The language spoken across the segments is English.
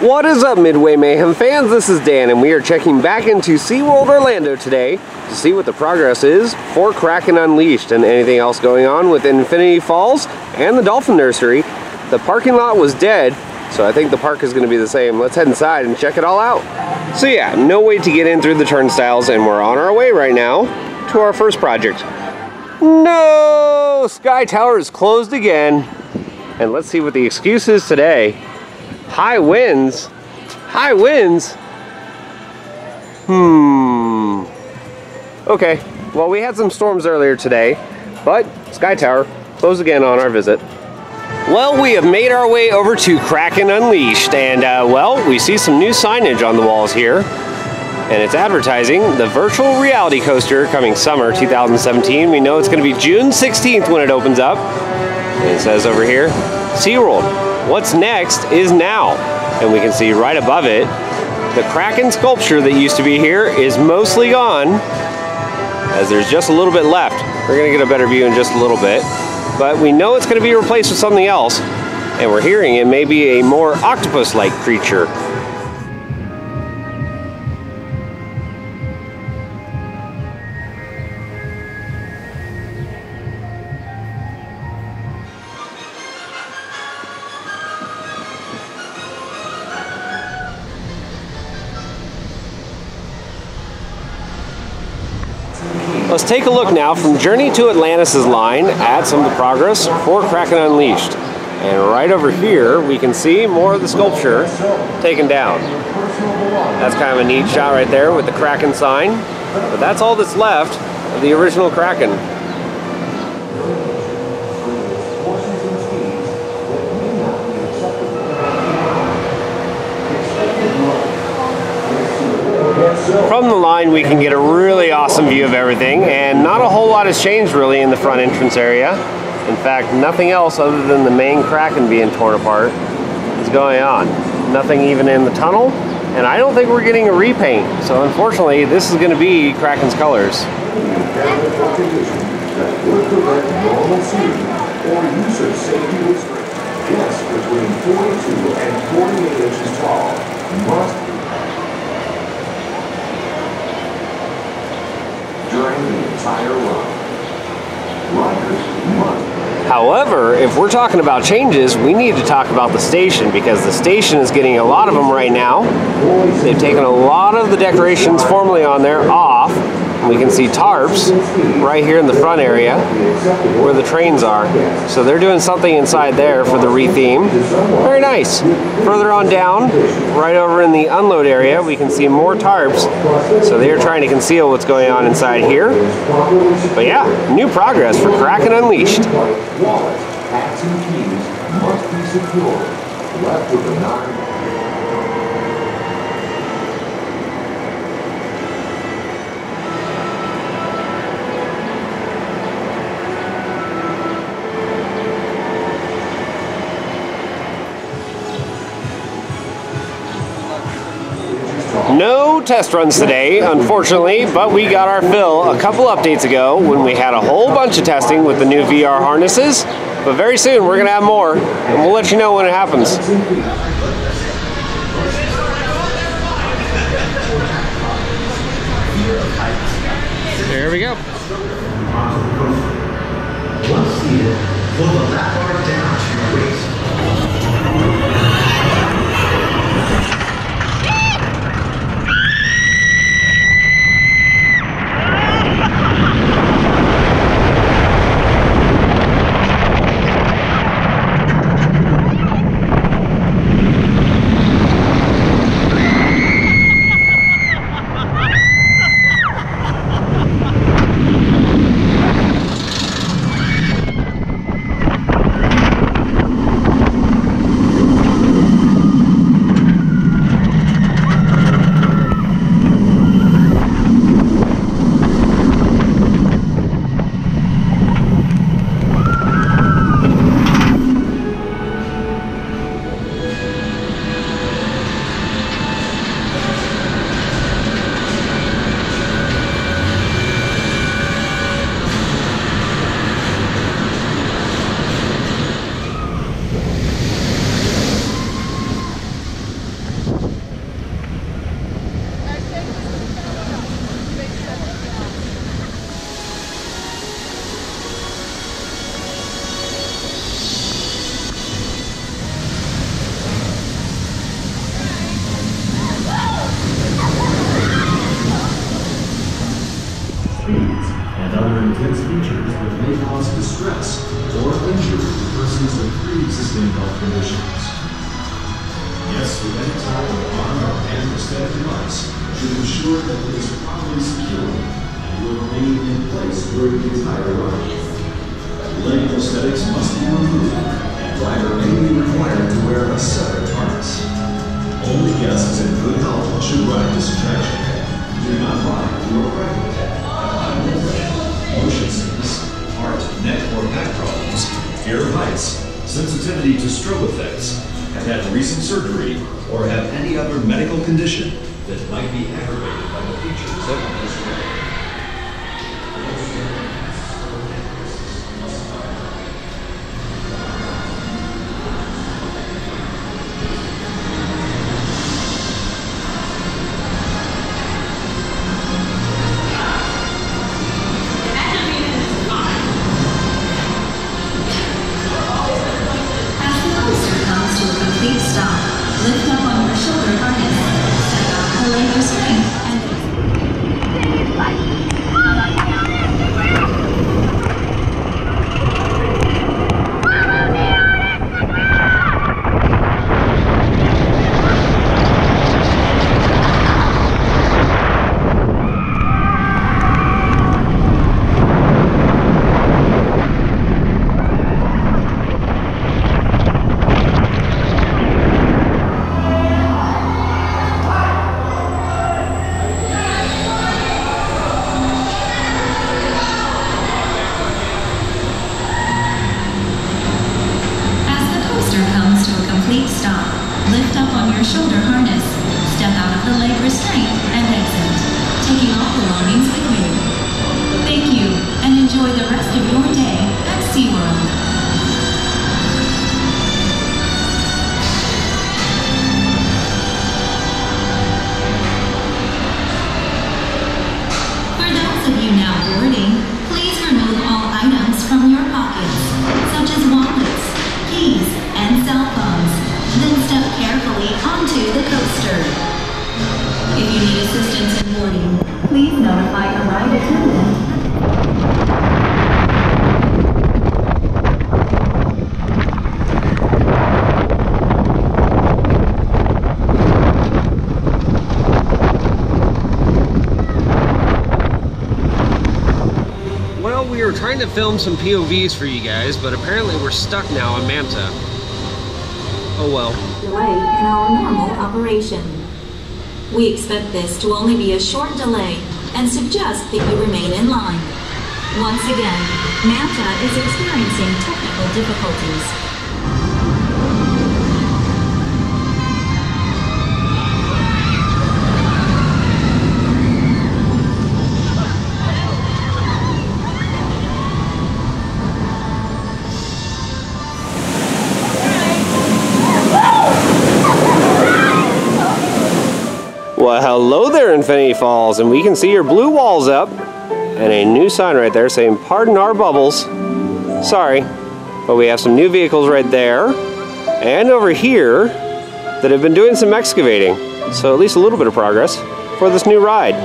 What is up, Midway Mayhem fans? This is Dan, and we are checking back into SeaWorld Orlando today to see what the progress is for Kraken Unleashed and anything else going on with Infinity Falls and the Dolphin Nursery. The parking lot was dead, so I think the park is going to be the same. Let's head inside and check it all out. So yeah, no way to get in through the turnstiles, and we're on our way right now to our first project. No! Sky Tower is closed again. And let's see what the excuse is today. High winds? High winds? Okay, well, we had some storms earlier today, but Sky Tower closed again on our visit. Well, we have made our way over to Kraken Unleashed, and well, we see some new signage on the walls here, and it's advertising the virtual reality coaster coming summer 2017. We know it's going to be June 16th when it opens up, and it says over here, SeaWorld. What's next is now, and we can see right above it the Kraken sculpture that used to be here is mostly gone, as there's just a little bit left. We're gonna get a better view in just a little bit, but we know it's gonna be replaced with something else, and we're hearing it may be a more octopus-like creature. Let's take a look now from Journey to Atlantis' line at some of the progress for Kraken Unleashed. And right over here, we can see more of the sculpture taken down. That's kind of a neat shot right there with the Kraken sign. But that's all that's left of the original Kraken. From the line, we can get a really awesome view of everything, and not a whole lot has changed really in the front entrance area. In fact, nothing else other than the main Kraken being torn apart is going on. Nothing even in the tunnel, and I don't think we're getting a repaint. So unfortunately, this is going to be Kraken's colors. Between 42 and 48 inches tall must during the entire run. However, if we're talking about changes, we need to talk about the station, because the station is getting a lot of them right now. They've taken a lot of the decorations formerly on there off. We can see tarps right here in the front area where the trains are. So they're doing something inside there for the re-theme. Very nice. Further on down, right over in the unload area, we can see more tarps. So they're trying to conceal what's going on inside here. But yeah, new progress for Kraken Unleashed. Hats and keys must be secured. Left with the 9. No test runs today, unfortunately, but we got our fill a couple updates ago when we had a whole bunch of testing with the new VR harnesses. But very soon we're going to have more, and we'll let you know when it happens. There we go. Once seated, pull the lap bar down to your waist. health conditions. Guests with any type of arm or hand aesthetic device should ensure that it is properly secured and will remain in place during the entire ride. Leg prosthetics must be removed, and driver may be required to wear a separate harness. Only guests in good health should ride this attraction. Do not ride if you are pregnant, have high blood pressure, motion sickness, heart, neck, or back problems, fear of heights, sensitivity to strobe effects, have had recent surgery, or have any other medical condition that might be aggravated by the features of this ride. Lift up on your shoulder harness, step out the leg restraint, and exit, taking all belongings with you. Thank you, and enjoy the rest of your day at SeaWorld. For those of you now boarding, please remove all items from your pockets, such as wallets, keys, and cell phones. Then step carefully onto the coaster. If you need assistance in boarding, please notify a ride attendant. Well, we were trying to film some POVs for you guys, but apparently we're stuck now on Manta. Oh well. Delay in our normal operation. We expect this to only be a short delay and suggest that you remain in line. Once again, Manta is experiencing technical difficulties. Well, hello there, Infinity Falls, and we can see your blue walls up and a new sign right there saying pardon our bubbles. Sorry, but we have some new vehicles right there and over here that have been doing some excavating, so at least a little bit of progress for this new ride.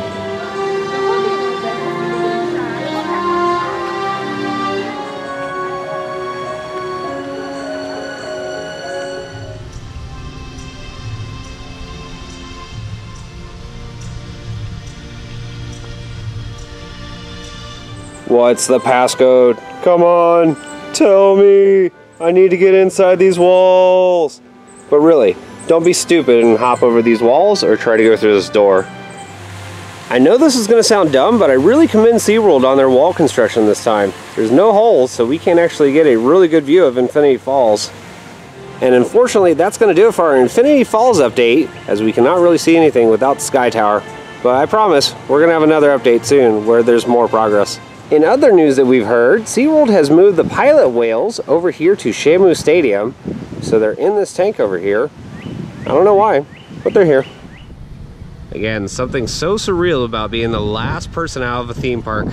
What's the passcode? Come on, tell me. I need to get inside these walls. But really, don't be stupid and hop over these walls or try to go through this door. I know this is going to sound dumb, but I really commend SeaWorld on their wall construction this time. There's no holes, so we can actually get a really good view of Infinity Falls. And unfortunately, that's going to do it for our Infinity Falls update, as we cannot really see anything without the Sky Tower. But I promise, we're going to have another update soon where there's more progress. In other news that we've heard, SeaWorld has moved the pilot whales over here to Shamu Stadium. So they're in this tank over here. I don't know why, but they're here. Again, something so surreal about being the last person out of a theme park.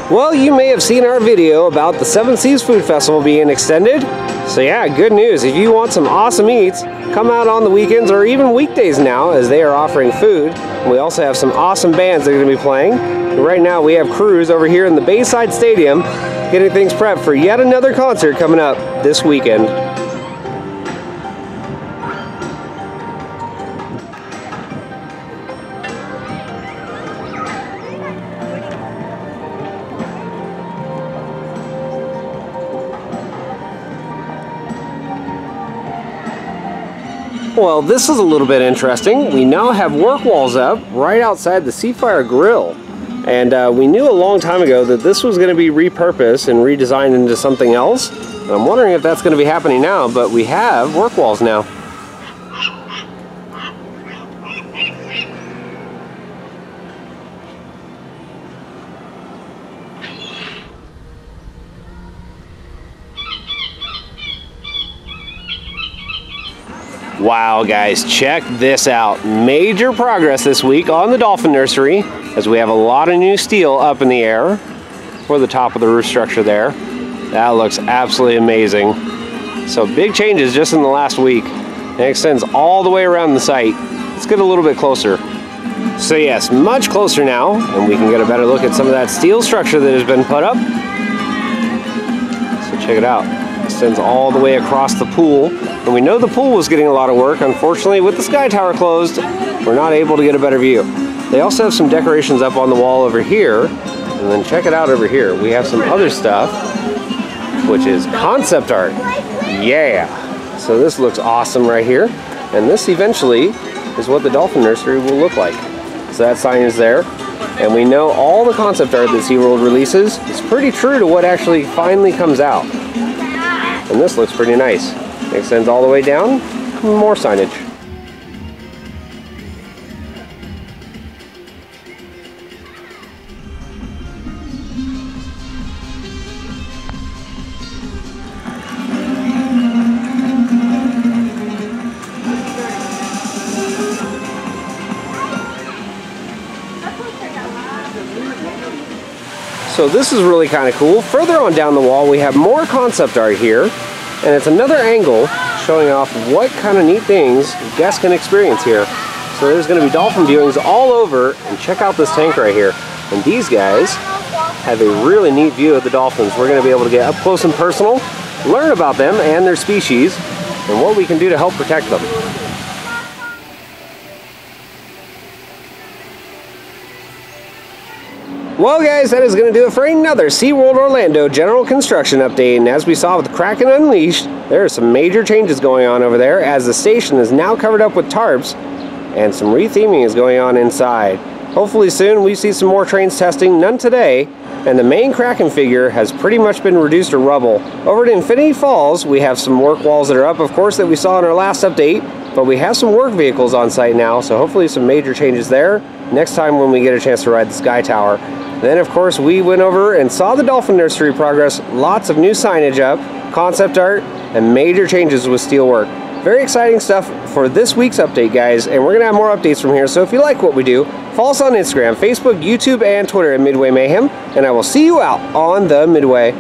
Well, you may have seen our video about the Seven Seas Food Festival being extended. So yeah, good news. If you want some awesome eats, come out on the weekends or even weekdays now, as they are offering food. And we also have some awesome bands that are going to be playing. And right now we have crews over here in the Bayside Stadium getting things prepped for yet another concert coming up this weekend. Well, this is a little bit interesting. We now have work walls up right outside the Seafire Grill. And we knew a long time ago that this was going to be repurposed and redesigned into something else. And I'm wondering if that's going to be happening now, but we have work walls now. Wow, guys, check this out. Major progress this week on the Dolphin Nursery, as we have a lot of new steel up in the air for the top of the roof structure there. That looks absolutely amazing. So big changes just in the last week. It extends all the way around the site. Let's get a little bit closer. So yes, much closer now, and we can get a better look at some of that steel structure that has been put up. So check it out. Extends all the way across the pool. And we know the pool was getting a lot of work. Unfortunately, with the sky tower closed, we're not able to get a better view. They also have some decorations up on the wall over here. And then check it out over here. We have some other stuff, which is concept art. Yeah. So this looks awesome right here. And this eventually is what the Dolphin Nursery will look like. So that sign is there. And we know all the concept art that SeaWorld releases is pretty true to what actually finally comes out. And this looks pretty nice. It extends all the way down, more signage. So this is really kind of cool. Further on down the wall, we have more concept art here, and it's another angle showing off what kind of neat things guests can experience here. So there's going to be dolphin viewings all over, and check out this tank right here. And these guys have a really neat view of the dolphins. We're going to be able to get up close and personal, learn about them and their species, and what we can do to help protect them. Well guys, that is going to do it for another SeaWorld Orlando general construction update, and as we saw with Kraken Unleashed, there are some major changes going on over there as the station is now covered up with tarps and some retheming is going on inside. Hopefully soon we see some more trains testing, none today, and the main Kraken figure has pretty much been reduced to rubble. Over at Infinity Falls, we have some work walls that are up, of course, that we saw in our last update, but we have some work vehicles on site now, so hopefully some major changes there next time when we get a chance to ride the Sky Tower. Then, of course, we went over and saw the Dolphin Nursery progress, lots of new signage up, concept art, and major changes with steelwork. Very exciting stuff for this week's update, guys, and we're going to have more updates from here, so if you like what we do, follow us on Instagram, Facebook, YouTube, and Twitter at Midway Mayhem, and I will see you out on the Midway.